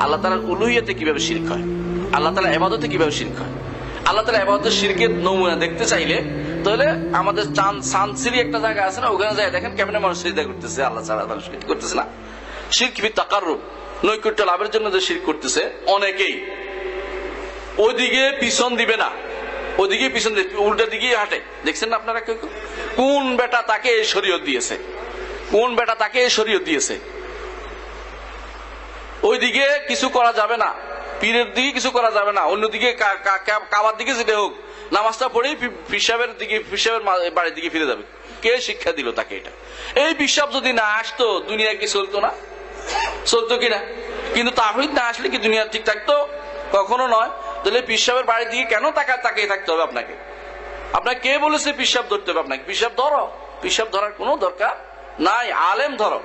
আল্লাহ তাআলার উলুহিয়াতে কিভাবে শিরক হয়, আল্লাহ তাআলার ইবাদতে কিভাবে শিরক হয়। আল্লাহ তাআলার ইবাদতের শিরকের নমুনা দেখতে চাইলে তাহলে আমাদের সানসিরি একটা জায়গা আছে না, ওখানে যায় দেখেন কেমনে মানুষ সিজদা করতেছে, আল্লাহ ছাড়া মানুষ করতেছে না। শিরক বি তাকাররুব, নৈকট্য লাভের জন্য যে শিরক করতেছে অনেকেই ওইদিকে পিছন দিবে না, ওইদিকে পিছন দিবে, উল্টা দিকেই হাঁটে। দেখছেন না আপনারা কেউ? কোন বেটা তাকে এই শরীয়ত দিয়েছে, কোন বেটা তাকে এই শরীয়ত দিয়েছে? ওইদিকে কিছু করা যাবে না, পীরের দিকে কিছু করা যাবে না, অন্যদিকে কাবার দিকে যেতে হোক, নামাজটা পড়েই পিসাবের দিকে, পিসাবের বাড়ির দিকে ফিরে যাবে। কে শিক্ষা দিল তাকে এটা? এই পিসাব যদি না আসতো দুনিয়া কি চলতো না? চলতো কিনা? কিন্তু তাওহীদ না আসলে কি দুনিয়া ঠিক থাকতো? কখনো নয়। তাহলে পিসাবের বাড়ির দিকে কেন তাকিয়ে থাকতে হবে আপনাকে? আপনাকে কে বলেছে পিসাব ধরতে হবে? আপনাকে পিসাব ধরো, পিসাব ধরার কোনো দরকার নাই, আলেম ধরো।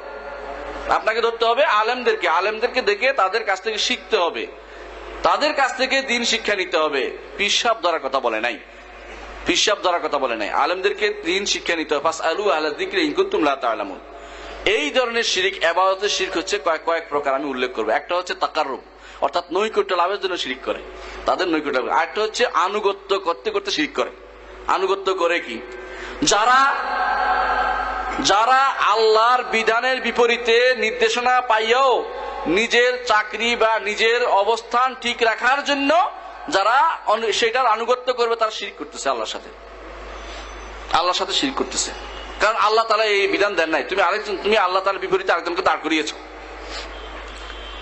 আপনাকে ধরতে হবে আলেমদেরকে, আলেমদেরকে দেখে তাদের কাছ থেকে শিখতে হবে, তাদের কাছ থেকে দিন শিক্ষা নিতে হবে। পিসাব ধরার কথা বলে নাই, পিসাব ধরার কথা বলে নাই, আলেমদেরকে দিন শিক্ষা নিতে হবে। ফাসআলু আহলা যিকরি ইন কুনতুম লা তা'লামুন। এই ধরনের শিরক, ইবাদতের শিরক হচ্ছে কয়েক প্রকার, আমি উল্লেখ করব। একটা হচ্ছে তাকাররুব, অর্থাৎ নৈকট্য লাভের জন্য শিরক করে, তাদের নৈকট্য লাভ। আরেকটা হচ্ছে আনুগত্য করতে করতে শিরক করে। আনুগত্য করে কি? যারা আল্লাহর বিধানের বিপরীতে নির্দেশনা পাইয়াও নিজের চাকরি বা নিজের অবস্থান ঠিক রাখার জন্য যারা সেটার আনুগত্য করবে, তারা শিরক করতেছে আল্লাহর সাথে, আল্লাহর সাথে শিরক করতেছে। কারণ আল্লাহ তাআলা এই বিধান দেন নাই, তুমি আল্লাহ তাআলার বিপরীতে আরেকজনকে দাঁড় করিয়েছো।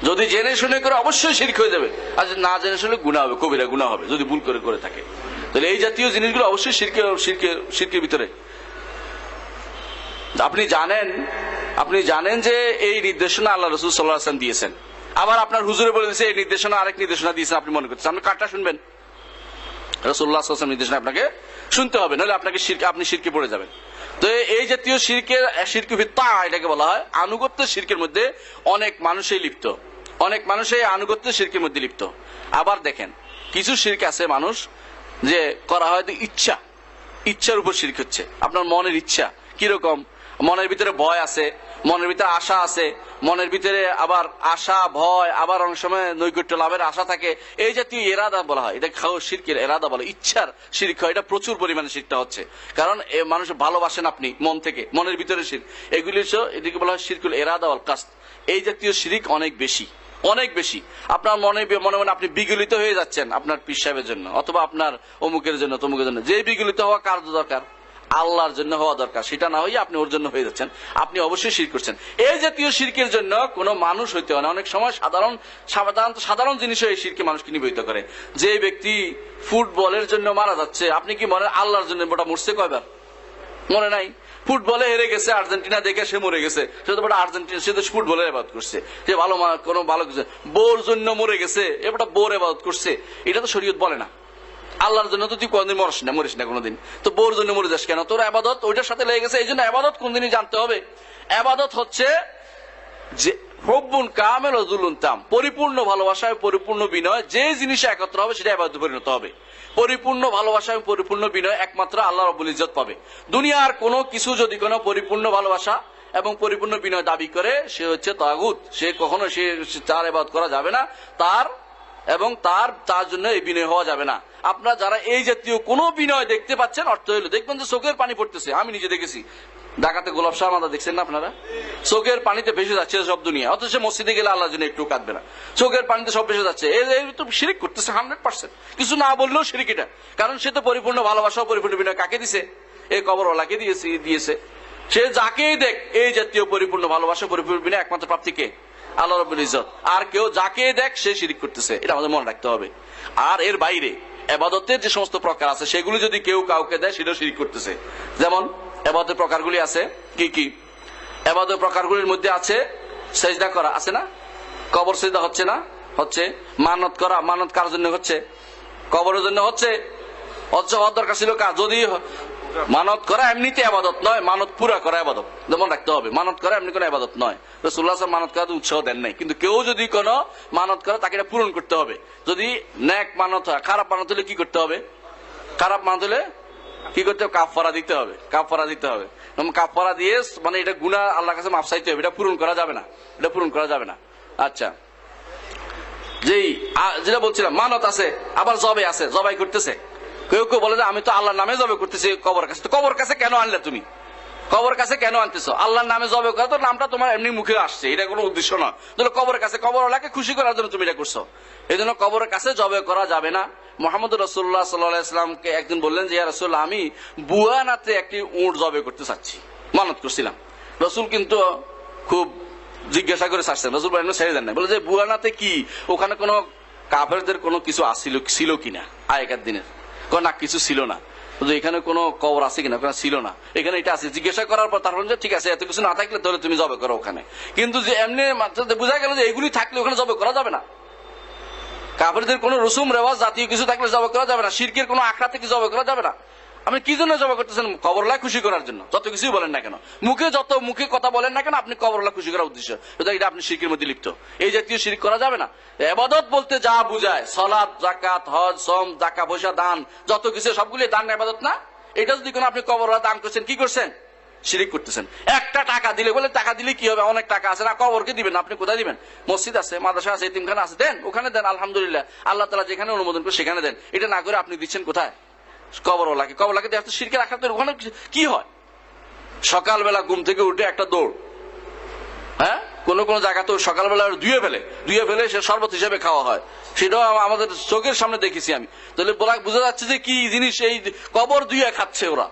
যদি জেনে শুনে করে অবশ্যই শিরক হয়ে যাবে, আর না জেনে শুনে গুনাহ হবে, কবিরা গুনাহ হবে যদি ভুল করে থাকে। তাহলে এই জাতীয় জিনিসগুলো অবশ্যই শিরকের ভিতরে। আপনি জানেন যে এই নির্দেশনা আল্লাহ রাসূল সাল্লাল্লাহু আলাইহি ওয়াসাল্লাম দিয়েছেন, আবার আপনার হুজুরে বলে দিয়েছে এই নির্দেশনা, আরেক নির্দেশনা দিয়েছেন, আপনি মনে করছেন আপনি কারটা শুনবেন? রাসূলুল্লাহ সাল্লাল্লাহু আলাইহি ওয়াসাল্লাম নির্দেশনা আপনাকে শুনতে হবে, নাহলে আপনি শিরকে পড়ে যাবেন। তো এই জাতীয় শিরক বিদআ এটাকে বলা হয়। আনুগত্যের শিরকের মধ্যে অনেক মানুষই লিপ্ত, অনেক মানুষই আনুগত্যের শিরকের মধ্যে লিপ্ত। আবার দেখেন কিছু শিরক আছে মানুষ যে করা হয় ইচ্ছার উপর শিরক হচ্ছে। আপনার মনের ইচ্ছা কিরকম? মনের ভিতরে ভয় আছে, মনের ভিতরে আশা আছে, মনের ভিতরে আবার আশা ভয়, আবার অনেক সময় নৈকট্য লাভের আশা থাকে। এই জাতীয় এরাদা বলা হয়, এটা শিরকের এরাদা বলে, ইচ্ছার শিরক হয়। এটা প্রচুর পরিমাণে শিরকটা হচ্ছে, কারণ মানুষ ভালোবাসেন আপনি মন থেকে, মনের ভিতরে শিরক। এগুলি এদিকে বলা হয় শিরকুল এরাদা ওয়াল কাসদ। এই জাতীয় শিরক অনেক বেশি, অনেক বেশি। আপনার মনে আপনি বিগলিত হয়ে যাচ্ছেন আপনার পীর সাহেবের জন্য, অথবা আপনার অমুকের জন্য তমুকের জন্য। যে বিগলিত হওয়া কার দরকার? আল্লাহর জন্য হওয়া দরকার। সেটা না হয়ে আপনি ওর জন্য হয়ে যাচ্ছেন, আপনি অবশ্যই শিরক করছেন। এই জাতীয় শিরকের জন্য কোনো মানুষ হইতে হয় না। অনেক সময় সাধারণ জিনিসও এই শিরকে মানুষকে নিবৃত্ত করে। যে ব্যক্তি ফুটবলের জন্য মারা যাচ্ছে, আপনি কি মনে আল্লাহর জন্য ওটা মরছে কয়বার? মনে নাই? ফুটবলে হেরে গেছে আর্জেন্টিনা দেখে সে মরে গেছে, সে তো আর্জেন্টিনা, সে তো ফুটবলের ইবাদত করছে। সে ভালো কিছু বোর জন্য মরে গেছে, এবার বোর ইবাদত করছে। এটা তো শরীয়ত বলে না। আল্লাহর জন্য তো তুই কোনদিন মরিস না কোনদিন, তো বোর জন্য মরে যাস কেন? তোর ইবাদত ওইটার সাথে লেগে গেছে। এই জন্য ইবাদত কোনদিনই জানতে হবে। ইবাদত হচ্ছে যে হুব্বুন কামিল ওয়া যুলুন তাম, পরিপূর্ণ ভালোবাসায় পরিপূর্ণ বিনয়, যে জিনিসে একত্র হবে সেটা ইবাদতে পরিণত হবে। পরিপূর্ণ ভালোবাসায় পরিপূর্ণ বিনয় একমাত্র আল্লাহ রাব্বুল ইজ্জত পাবে। দুনিয়ার কোনো কিছু যদি কোনো পরিপূর্ণ ভালোবাসা এবং পরিপূর্ণ বিনয় দাবি করে, সে হচ্ছে তাগুত। সে কখনো তার ইবাদত করা যাবে না, তার জন্য এই বিনয় হওয়া যাবে না। আপনারা যারা এই জাতীয় কোনো বিনয় দেখতে পাচ্ছেন, অর্থ হইলো দেখবেন যে চোখের পানি পড়তেছে। আমি নিজে দেখেছি, ঢাকাতে গোলাপ শাহ মাদা দেখছেন না আপনারা? চোখের পানিতে ভেসে যাচ্ছে সব দুনিয়া, অথচ মসজিদে গেলে আল্লাহর জন্য একটু কাঁদবে না, চোখের পানিতে সব ভেসে যাচ্ছে। এই তো শিরক করতেছে 100%। কিছু না বললেও শিরক এটা, কারণ সে তো পরিপূর্ণ ভালোবাসা পরিপূর্ণ বিনয় কাকে দিছে? এই কবরওয়ালাকে দিয়েছে। সে যাকেই দেখ এই জাতীয় পরিপূর্ণ ভালোবাসা পরিপূর্ণ বিনয় একমাত্র প্রাপ্তি কে? আল্লাহ রাব্বুল ইজ্জত। আর কেউ যাকে দেখ সে শিরক করতেছে, এটা আমাদের মনে রাখতে হবে। আর এর বাইরে ইবাদতের যে সমস্ত প্রকার আছে, সেগুলো যদি কেউ কাউকে দেয়, সেটাও শিরক করতেছে। যেমন ইবাদতের প্রকারগুলি আছে কি কি? ইবাদতের প্রকারগুলির মধ্যে আছে সেজদা করা, আছে না? কবর সেজদা হচ্ছে না? হচ্ছে। মানত করা, মানত কার জন্য হচ্ছে? কবরের জন্য হচ্ছে। হওয়ার দরকার ছিল কার? যদি মানত করা এমনিতে ইবাদত নয়, মানত পুরা করা ইবাদত। যেমন রাখতে হবে, মানত করা এমনি কোনো ইবাদত নয়। রাসূলুল্লাহ সাল্লাল্লাহু আলাইহি ওয়াসাল্লাম মানত করাতে উৎসাহ দেন নাই, কিন্তু কেউ যদি কোনো মানত করে তাকে এটা পূরণ করতে হবে। যদি নেক মানত হয়, খারাপ মানত হলে কি করতে হবে? খারাপ মানত হলে কি করতে হবে? কাফারা দিতে হবে, কাফারা দিতে হবে। কাফারা দিয়ে মানে এটা গুনাহ আল্লাহর কাছে মাফ চাইতে হবে, এটা পূরণ করা যাবে না, এটা পূরণ করা যাবে না। আচ্ছা, যেটা বলছিলাম মানত আছে, আবার জবে আছে, জবাই করতেছে। কেউ কেউ বলে যে আমি তো আল্লাহর নামে জবে করতেছি কবর কাছে। তো কবর কাছে কেন আনলে তুমি? কবর কাছে কেন আনতেছো? আল্লাহর নামে জবে করা তো নামটা তোমার এমনি মুখে আসছে, এটা কোনো উদ্দেশ্য না। তাহলে কবরের কাছে, কবরওয়ালাকে খুশি করার জন্য তুমি এটা করছো, এই জন্য কবরের কাছে জবে করা যাবে না। মুহাম্মদ রাসূলুল্লাহ সাল্লাল্লাহু আলাইহি ওয়াসাল্লামকে একদিন বললেন যে ইয়া রাসূলুল্লাহ, আমি বুয়ানাতে একটি উট জবে করতে চাচ্ছি, মানত করছিলাম। রাসূল কিন্তু খুব জিজ্ঞাসা করে ছাড়ছেন, রাসূল বলেন ছেড়ে দেন না। বলে যে বুয়ানাতে কি, ওখানে কোনো কাফেরদের কোনো কিছু ছিল কিনা আগেকার দিনের? না, কিছু ছিল না। এখানে কোনো কবর আছে কিনা? ওখানে ছিল না, এখানে এটা আছে। জিজ্ঞাসা করার পর তারপর ঠিক আছে, এত কিছু না থাকলে তাহলে তুমি জবে করো ওখানে। কিন্তু যে এমনি বোঝা গেল যে এগুলি থাকলে ওখানে জবে করা যাবে না। কাফেরদের কোনো রসুম রেওয়াজ জাতীয় কিছু থাকলে জবে করা যাবে না। শিরকের কোনো আখড়া থেকে জবে করা যাবে না। আপনি কি জন্য জবা করতেছেন? কবরলা খুশি করার জন্য। যত কিছুই বলেন না কেন, মুখে কথা বলেন না কেন, আপনি কবরলা খুশি করার উদ্দেশ্য, এটা আপনি শিরকের মধ্যে লিপ্ত। এই জাতীয় শিরক করা যাবে না। ইবাদত বলতে যা বুঝায়, সালাত, যাকাত, হজ, সম, টাকা পয়সা, দান, যত কিছু সবগুলি দান ইবাদত না? এটা যদি কোনো আপনি কবরলা দান করছেন, কি করছেন? শিরিক করতেছেন। একটা টাকা দিলে, বলে টাকা দিলে কি হবে, অনেক টাকা আছে না, কবরকে দিবেন। আপনি কোথায় দিবেন? মসজিদ আছে, মাদ্রাসা আছে, এতিমখানা আছে, দেন ওখানে দেন। আলহামদুলিল্লাহ, আল্লাহ তাআলা যেখানে অনুমোদন করে সেখানে দেন। এটা না করে আপনি দিচ্ছেন কোথায়? কবরওয়ালাকে। কবরওয়ালাকে দেওয়া তো শিরকের আখড়াতে। ওখানে কি হয়? সকালবেলা ঘুম থেকে উঠে একটা দৌড়, হ্যাঁ, কোন কোন জায়গা তো সকালবেলা ধুয়ে ফেলে সে শরবত হিসেবে খাওয়া হয়। সেটাও আমাদের চোখের সামনে দেখেছি আমি। তাহলে বোঝা যাচ্ছে যে কি জিনিস, এই কবর ধুয়ে খাচ্ছে ওরা,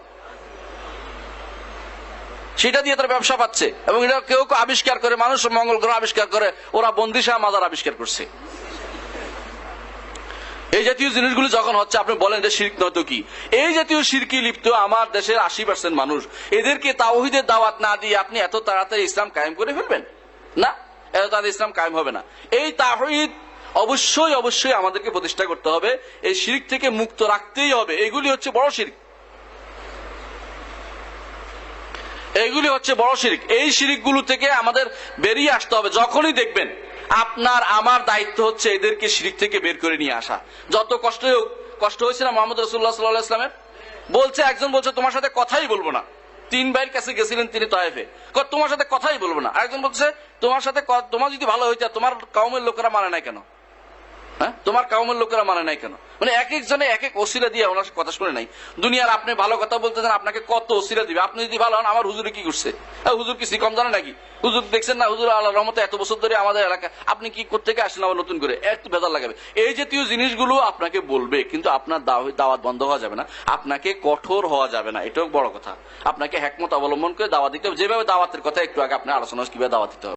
সেটা দিয়ে তারা ব্যবসা পাচ্ছে। এবং এটা কেউ কেউ আবিষ্কার করে, মানুষ মঙ্গল গ্রহ আবিষ্কার করে, ওরা বন্দিশাহ মাজার আবিষ্কার করছে। এই জাতীয় জিনিসগুলি যখন হচ্ছে, আপনি বলেন যে শিরক নয় তো কি? এই জাতীয় শিরকি লিপ্ত আমার দেশের 80% মানুষ। এদেরকে তাওহীদের দাওয়াত না দিয়ে আপনি এত তাড়াতাড়ি ইসলাম কায়েম করে ফেলবেন না, এত তাড়াতাড়ি ইসলাম কায়েম হবে না। এই তাওহীদ অবশ্যই আমাদেরকে প্রতিষ্ঠা করতে হবে। এই শিরক থেকে মুক্ত রাখতেই হবে। এগুলি হচ্ছে বড় শিরক, এইগুলি হচ্ছে বড় শিরক। এই শিরকগুলো থেকে আমাদের বেরিয়ে আসতে হবে। যখনই দেখবেন, আপনার আমার দায়িত্ব হচ্ছে এদেরকে শিরক থেকে বের করে নিয়ে আসা। যত কষ্ট হোক। কষ্ট হয়েছে না মুহাম্মদ রাসূলুল্লাহ সাল্লাল্লাহু আলাইহি ওয়াসাল্লামের? বলছে, একজন বলছে তোমার সাথে কথাই বলবো না। 3 ভাইয়ের কাছে গেছিলেন তিনি তায়েফে, তোমার সাথে কথাই বলবো না। আরেকজন বলছে তোমার যদি ভালো হইতা, তোমার কওমের লোকেরা মানে নাই কেন? হ্যাঁ, তোমার কওমের লোকেরা মানে নাই কেন? মানে এক একজনে এক এক ওসিলা দিয়ে ওনার কথা শুনে নাই। দুনিয়ার আপনি ভালো কথা বলতেছেন, আপনাকে কত ওসিলা দিবে। আপনি যদি ভালো হন, আমার হুজুরে কি করছে? হুজুর কি কম জানে নাকি? হুজুর দেখছেন না, হুজুর আল্লাহর রহমতে এত বছর ধরে আমাদের এলাকা। আপনি কি করতে আসেন আবার নতুন করে একটু ভেজাল লাগাবে? এই জাতীয় জিনিসগুলো আপনাকে বলবে, কিন্তু আপনার দাওয়াত বন্ধ হওয়া যাবে না, আপনাকে কঠোর হওয়া যাবে না। এটাও বড় কথা। আপনাকে হিকমত অবলম্বন করে দাওয়াত দিতে হবে। যেভাবে দাওয়াতের কথা একটু আগে আপনি আলোচনা, কিভাবে দাওয়াত দিতে হবে।